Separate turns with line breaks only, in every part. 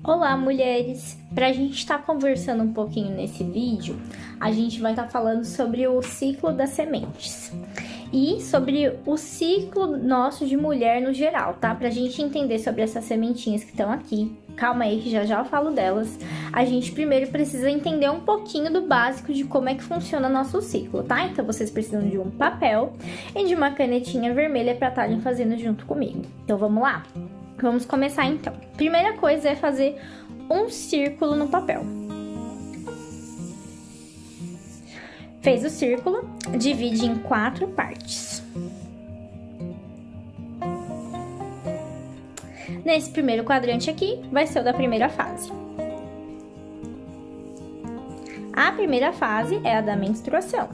Olá, mulheres! Para a gente estar conversando um pouquinho nesse vídeo, a gente vai estar falando sobre o ciclo das sementes e sobre o ciclo nosso de mulher no geral, tá? Pra gente entender sobre essas sementinhas que estão aqui, calma aí que já já eu falo delas, a gente primeiro precisa entender um pouquinho do básico de como é que funciona nosso ciclo, tá? Então vocês precisam de um papel e de uma canetinha vermelha para estarem fazendo junto comigo. Então vamos lá? Vamos começar então. Primeira coisa é fazer um círculo no papel. Fez o círculo, divide em 4 partes. Nesse primeiro quadrante aqui, vai ser o da primeira fase. A primeira fase é a da menstruação.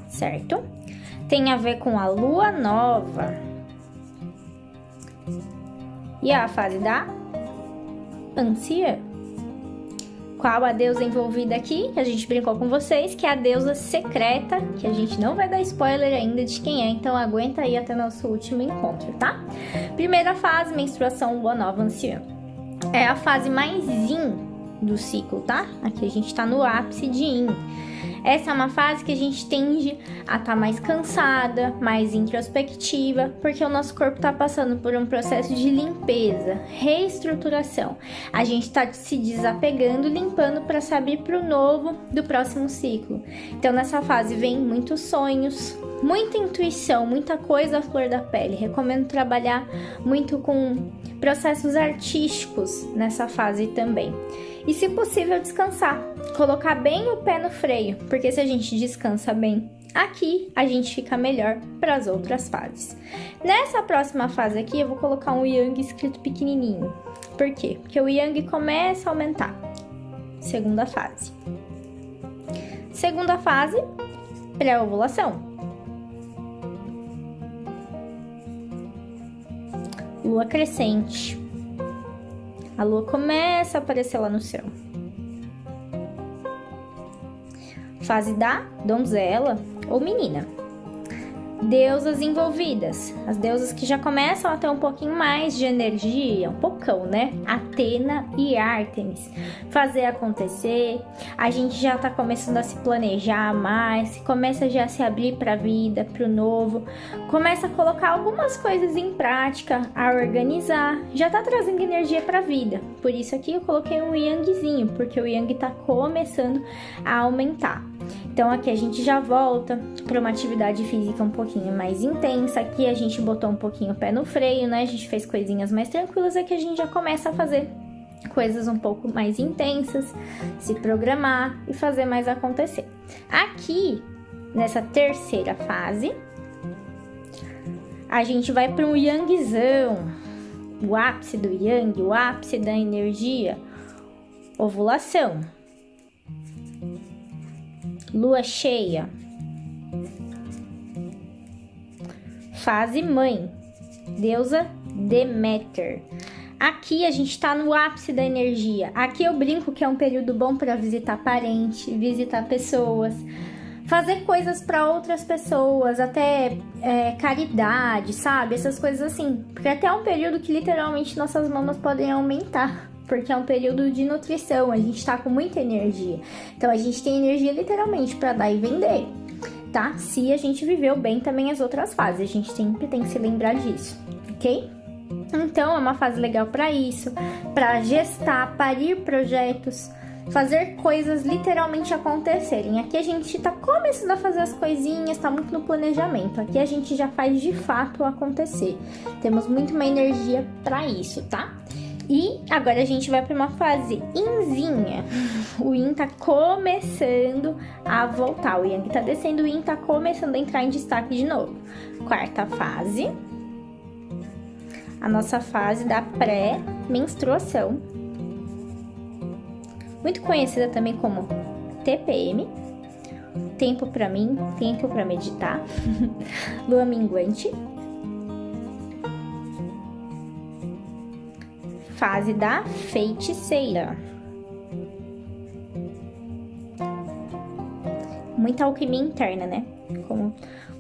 Certo? Tem a ver com a lua nova. E a fase da anciã. Qual a deusa envolvida aqui? Que a gente brincou com vocês, que é a deusa secreta, que a gente não vai dar spoiler ainda de quem é, então aguenta aí até nosso último encontro, tá? Primeira fase, menstruação, lua nova, anciã. É a fase mais yin do ciclo, tá? Aqui a gente tá no ápice de yin. Essa é uma fase que a gente tende a estar mais cansada, mais introspectiva, porque o nosso corpo está passando por um processo de limpeza, reestruturação. A gente está se desapegando, limpando para se abrir para o novo do próximo ciclo. Então nessa fase vem muitos sonhos, muita intuição, muita coisa à flor da pele. Recomendo trabalhar muito com processos artísticos nessa fase também. E, se possível, descansar. Colocar bem o pé no freio, porque se a gente descansa bem aqui, a gente fica melhor para as outras fases. Nessa próxima fase aqui, eu vou colocar um Yang escrito pequenininho. Por quê? Porque o Yang começa a aumentar. Segunda fase. Segunda fase, pré-ovulação. Lua crescente. A lua começa a aparecer lá no céu. Fase da donzela ou menina. Deusas envolvidas. As deusas que já começam a ter um pouquinho mais de energia, um pocão, né? Atena e Ártemis. Fazer acontecer. A gente já tá começando a se planejar mais, começa já a se abrir para a vida, para o novo. Começa a colocar algumas coisas em prática, a organizar. Já tá trazendo energia para a vida. Por isso aqui eu coloquei um Yangzinho, porque o Yang tá começando a aumentar. Então aqui a gente já volta para uma atividade física um pouquinho mais intensa. Aqui a gente botou um pouquinho o pé no freio, né? A gente fez coisinhas mais tranquilas. Aqui a gente já começa a fazer coisas um pouco mais intensas, se programar e fazer mais acontecer. Aqui, nessa terceira fase, a gente vai para um Yangzão, o ápice do Yang, o ápice da energia, ovulação. Lua cheia. Fase mãe. Deusa Deméter. Aqui a gente tá no ápice da energia. Aqui eu brinco que é um período bom para visitar parente, visitar pessoas, fazer coisas para outras pessoas, até caridade, sabe? Essas coisas assim. Porque até é um período que literalmente nossas mamas podem aumentar. Porque é um período de nutrição, a gente tá com muita energia. Então, a gente tem energia literalmente para dar e vender, tá? Se a gente viveu bem também as outras fases, a gente sempre tem que se lembrar disso, ok? Então, é uma fase legal para isso, para gestar, parir projetos, fazer coisas literalmente acontecerem. Aqui a gente tá começando a fazer as coisinhas, tá muito no planejamento. Aqui a gente já faz de fato acontecer. Temos muito uma energia para isso, tá? E agora a gente vai para uma fase Yinzinha. O Yin tá começando a voltar. O Yang tá descendo, o Yin tá começando a entrar em destaque de novo. Quarta fase. A nossa fase da pré-menstruação. Muito conhecida também como TPM. Tempo para mim, tempo para meditar. Lua minguante. Fase da feiticeira. Muita alquimia interna, né? Como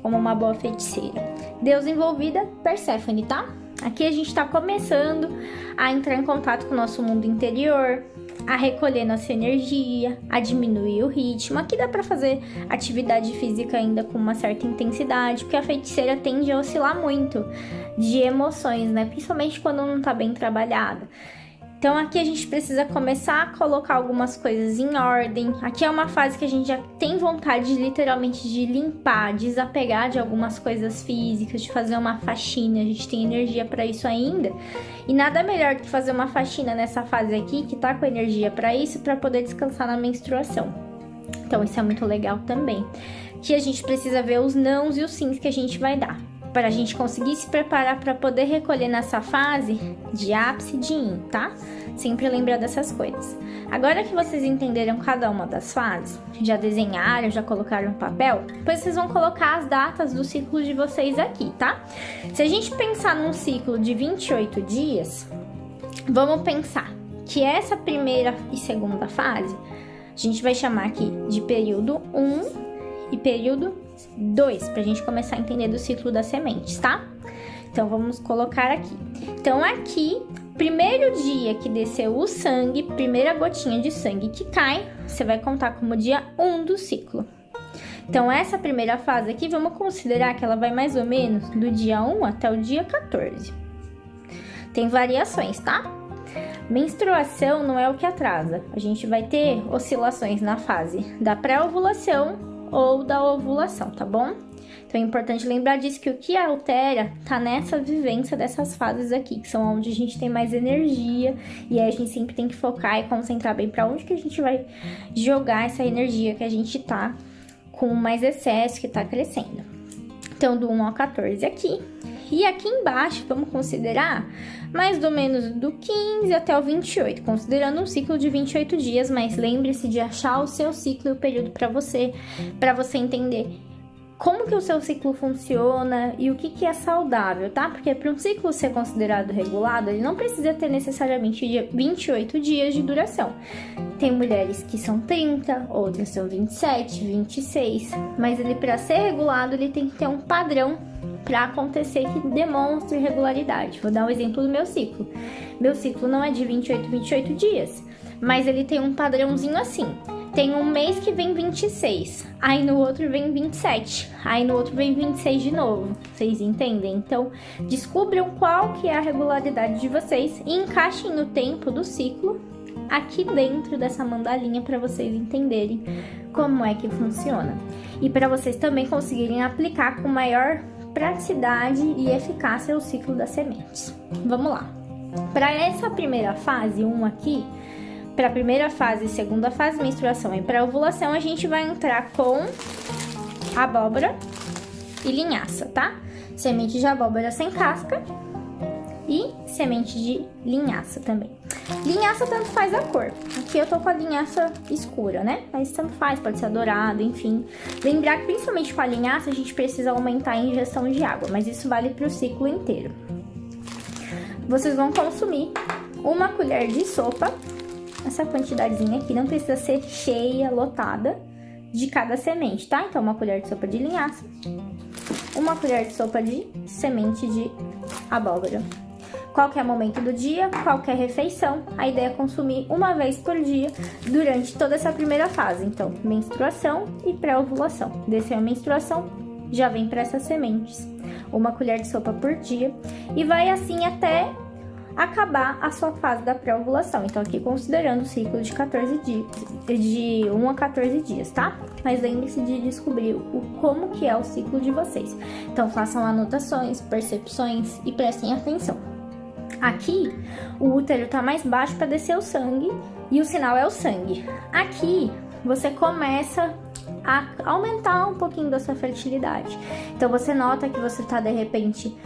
uma boa feiticeira. Deus envolvida, Perséfone, tá? Aqui a gente tá começando a entrar em contato com o nosso mundo interior, a recolher nossa energia, a diminuir o ritmo. Aqui dá pra fazer atividade física ainda com uma certa intensidade, porque a feiticeira tende a oscilar muito de emoções, né? Principalmente quando não tá bem trabalhada. Então aqui a gente precisa começar a colocar algumas coisas em ordem. Aqui é uma fase que a gente já tem vontade literalmente de limpar, desapegar de algumas coisas físicas, de fazer uma faxina. A gente tem energia para isso ainda. E nada melhor que fazer uma faxina nessa fase aqui, que tá com energia para isso, para poder descansar na menstruação. Então isso é muito legal também. Aqui a gente precisa ver os nãos e os sims que a gente vai dar, para a gente conseguir se preparar para poder recolher nessa fase de ápice de yin, tá? Sempre lembrar dessas coisas. Agora que vocês entenderam cada uma das fases, já desenharam, já colocaram no papel, depois vocês vão colocar as datas do ciclo de vocês aqui, tá? Se a gente pensar num ciclo de 28 dias, vamos pensar que essa primeira e segunda fase, a gente vai chamar aqui de período 1 e período 2, pra gente começar a entender do ciclo das sementes, tá? Então, vamos colocar aqui. Então, aqui, primeiro dia que desceu o sangue, primeira gotinha de sangue que cai, você vai contar como dia 1 do ciclo. Então, essa primeira fase aqui, vamos considerar que ela vai mais ou menos do dia 1 até o dia 14. Tem variações, tá? Menstruação não é o que atrasa. A gente vai ter oscilações na fase da pré-ovulação ou da ovulação, tá bom? Então é importante lembrar disso, que o que altera tá nessa vivência dessas fases aqui, que são onde a gente tem mais energia, e aí a gente sempre tem que focar e concentrar bem para onde que a gente vai jogar essa energia que a gente tá com mais excesso, que tá crescendo. Então do 1 ao 14 aqui. E aqui embaixo, vamos considerar mais ou menos do 15 até o 28, considerando um ciclo de 28 dias, mas lembre-se de achar o seu ciclo e o período para você entender como que o seu ciclo funciona e o que é saudável, tá? Porque para um ciclo ser considerado regulado, ele não precisa ter necessariamente 28 dias de duração. Tem mulheres que são 30, outras são 27, 26, mas ele, para ser regulado, ele tem que ter um padrão para acontecer que demonstre regularidade. Vou dar um exemplo do meu ciclo. Meu ciclo não é de 28 dias, mas ele tem um padrãozinho assim. Tem um mês que vem 26, aí no outro vem 27, aí no outro vem 26 de novo. Vocês entendem? Então, descubram qual que é a regularidade de vocês e encaixem no tempo do ciclo aqui dentro dessa mandalinha para vocês entenderem como é que funciona. E para vocês também conseguirem aplicar com maior praticidade e eficácia o ciclo das sementes. Vamos lá. Para essa primeira fase 1 aqui, para a primeira fase e segunda fase, menstruação e pré-ovulação, a gente vai entrar com abóbora e linhaça, tá? Semente de abóbora sem casca e semente de linhaça também. Linhaça tanto faz a cor. Aqui eu tô com a linhaça escura, né? Mas tanto faz, pode ser dourado, enfim. Lembrar que principalmente com a linhaça a gente precisa aumentar a ingestão de água, mas isso vale para o ciclo inteiro. Vocês vão consumir uma colher de sopa. Essa quantidadezinha aqui não precisa ser cheia, lotada, de cada semente, tá? Então, uma colher de sopa de linhaça, uma colher de sopa de semente de abóbora. Qualquer momento do dia, qualquer refeição, a ideia é consumir uma vez por dia durante toda essa primeira fase. Então, menstruação e pré-ovulação. Desceu a menstruação, já vem para essas sementes. Uma colher de sopa por dia e vai assim até acabar a sua fase da pré-ovulação. Então, aqui considerando o ciclo de 14 dias, de 1 a 14 dias, tá? Mas lembre-se de descobrir como que é o ciclo de vocês. Então, façam anotações, percepções e prestem atenção. Aqui, o útero tá mais baixo para descer o sangue e o sinal é o sangue. Aqui, você começa a aumentar um pouquinho da sua fertilidade. Então, você nota que você tá, de repente,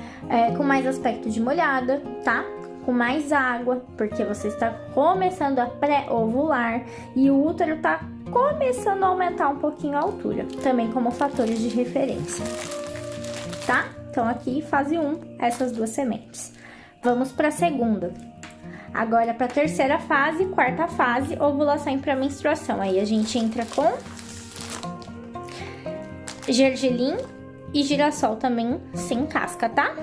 com mais aspecto de molhada, tá? Com mais água, porque você está começando a pré-ovular e o útero está começando a aumentar um pouquinho a altura, também como fatores de referência, tá? Então, aqui, fase 1, essas duas sementes. Vamos para a segunda. Agora, para a terceira fase, quarta fase, ovulação e pré-menstruação. Aí, a gente entra com gergelim e girassol também sem casca, tá?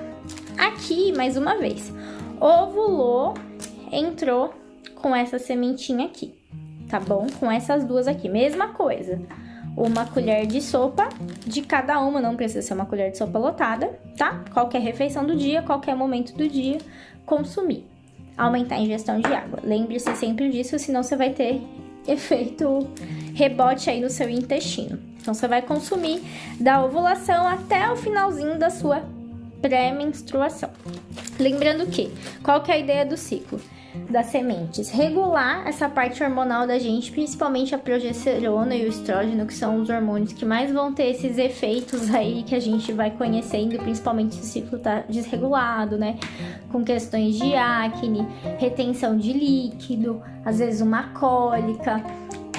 Aqui, mais uma vez, ovulou, entrou com essa sementinha aqui, tá bom? Com essas duas aqui, mesma coisa. Uma colher de sopa de cada uma, não precisa ser uma colher de sopa lotada, tá? Qualquer refeição do dia, qualquer momento do dia, consumir. Aumentar a ingestão de água. Lembre-se sempre disso, senão você vai ter efeito rebote aí no seu intestino. Então, você vai consumir da ovulação até o finalzinho da sua pré-menstruação. Lembrando que, qual que é a ideia do ciclo das sementes? Regular essa parte hormonal da gente, principalmente a progesterona e o estrógeno, que são os hormônios que mais vão ter esses efeitos aí que a gente vai conhecendo, principalmente se o ciclo tá desregulado, né? Com questões de acne, retenção de líquido, às vezes uma cólica,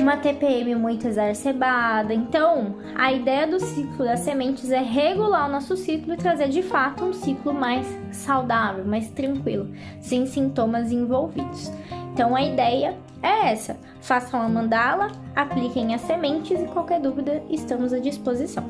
uma TPM muito exacerbada. Então, a ideia do ciclo das sementes é regular o nosso ciclo e trazer de fato um ciclo mais saudável, mais tranquilo, sem sintomas envolvidos. Então, a ideia é essa: façam a mandala, apliquem as sementes e qualquer dúvida estamos à disposição.